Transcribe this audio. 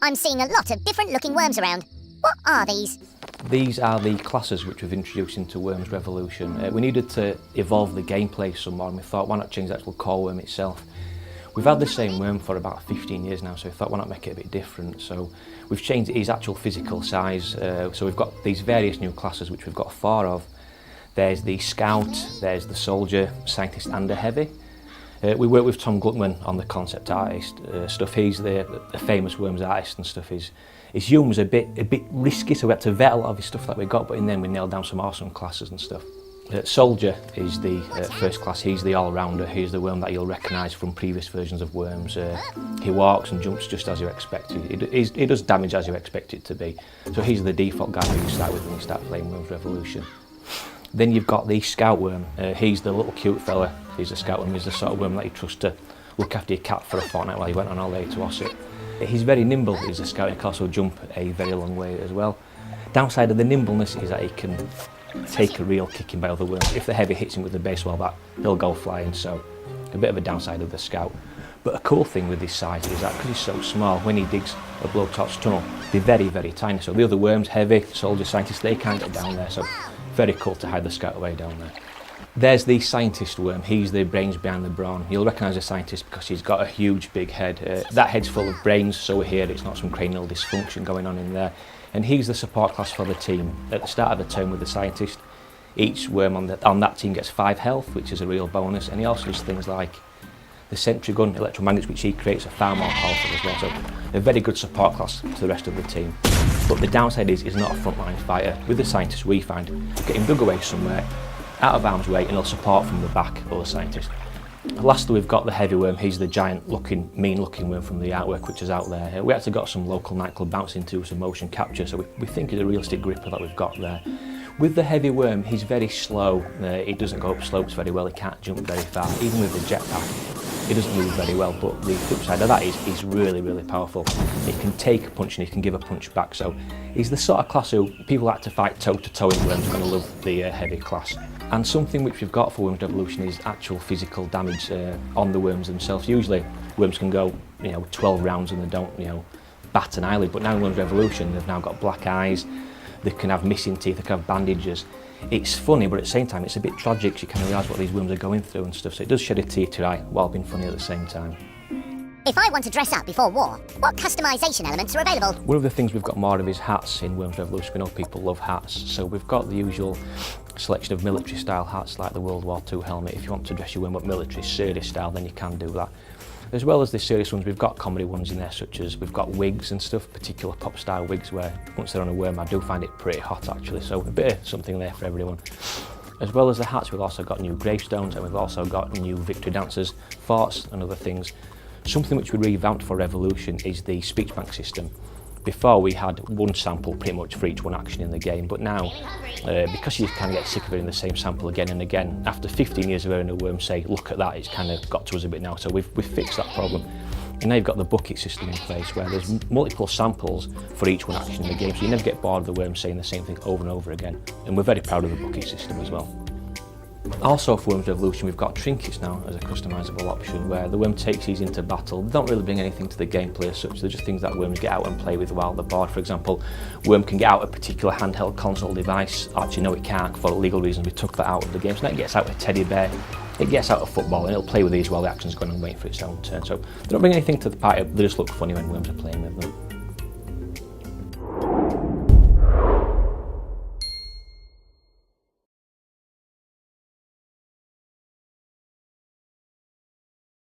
I'm seeing a lot of different looking worms around. What are these? These are the classes which we've introduced into Worms Revolution. We needed to evolve the gameplay some more, and we thought, why not change the actual core worm itself? We've had the same worm for about 15 years now, so we thought, why not make it a bit different? So we've changed his actual physical size. So we've got these various new classes which we've got 4 of. There's the Scout, there's the Soldier, Scientist and the Heavy. We work with Tom Gluckman on the concept artist stuff. He's the famous Worms artist and stuff. His humour's a bit risky, so we had to vet a lot of his stuff that we got, but in the end we nailed down some awesome classes and stuff. Soldier is the first class. He's the all-rounder. He's the worm that you'll recognise from previous versions of Worms. He walks and jumps just as you expect. He does damage as you expect it to be. So he's the default guy who you start with when you start playing Worms Revolution. Then you've got the Scout worm. He's the little cute fella. He's a Scout worm. He's the sort of worm that you trust to look after your cat for a fortnight while you went on holiday to Ossett. He's very nimble. He's a Scout. He can also jump a very long way as well. Downside of the nimbleness is that he can take a real kicking by other worms. If the Heavy hits him with the baseball bat, he'll go flying, so a bit of a downside of the Scout. But a cool thing with his size is that because he's so small, when he digs a blowtorch tunnel, they're very, very tiny. So the other worms, Heavy, Soldier, Scientist, they can't get down there, so very cool to hide the Scout away down there. There's the Scientist worm. He's the brains behind the brawn. You'll recognise the Scientist because he's got a huge big head. That head's full of brains, so here it's not some cranial dysfunction going on in there. And he's the support class for the team. At the start of the turn with the Scientist, each worm on that team gets 5 health, which is a real bonus, and he also does things like the sentry gun, electromagnets, which he creates, are far more powerful as well. So a very good support class to the rest of the team. But the downside is he's not a frontline fighter. With the Scientist, we find, get him dug away somewhere, out of harm's way, and he'll support from the back of the Scientist. Lastly, we've got the Heavy worm. He's the giant looking, mean looking worm from the artwork which is out there. We actually got some local nightclub bouncing to some motion capture, so we think he's a realistic gripper that we've got there. With the Heavy worm, he's very slow. He doesn't go up slopes very well, he can't jump very far. Even with the jetpack, he doesn't move very well, but the flip side of that is he's really, really powerful. He can take a punch and he can give a punch back, so he's the sort of class who people like to fight toe-to-toe in Worms are going to love the Heavy class. And something which we've got for Worms Revolution is actual physical damage on the worms themselves. Usually worms can go 12 rounds and they don't bat an eyelid, but now in Worms Revolution they've now got black eyes, they can have missing teeth, they can have bandages. It's funny, but at the same time it's a bit tragic, so you kind of realise what these worms are going through and stuff, so it does shed a tear to your eye while being funny at the same time. If I want to dress up before war, what customisation elements are available? One of the things we've got more of is hats in Worms Revolution. We know people love hats, so we've got the usual selection of military style hats like the World War II helmet. If you want to dress your worm up military serious style, then you can do that. As well as the serious ones, we've got comedy ones in there, such as we've got wigs and stuff, particular pop style wigs where once they're on a worm I do find it pretty hot actually, so a bit of something there for everyone. As well as the hats, we've also got new gravestones and we've also got new victory dancers, forts and other things. Something which we revamped for Revolution is the speech bank system. Before we had one sample pretty much for each one action in the game, but now, because you kind of get sick of hearing the same sample again and again, after 15 years of hearing a worm say, look at that, it's kind of got to us a bit now, so we've fixed that problem. And now you've got the bucket system in place where there's multiple samples for each one action in the game, so you never get bored of the worm saying the same thing over and over again. And we're very proud of the bucket system as well. Also for Worms Revolution we've got trinkets now as a customisable option where the worm takes these into battle. They don't really bring anything to the gameplay as such, they're just things that worms get out and play with while they're bored. For example, worm can get out a particular handheld console device. Actually no, it can't for legal reasons, we took that out of the game. So now it gets out a teddy bear, it gets out a football and it'll play with these while the action's going on and waiting for its own turn. So they don't bring anything to the party, they just look funny when worms are playing with them.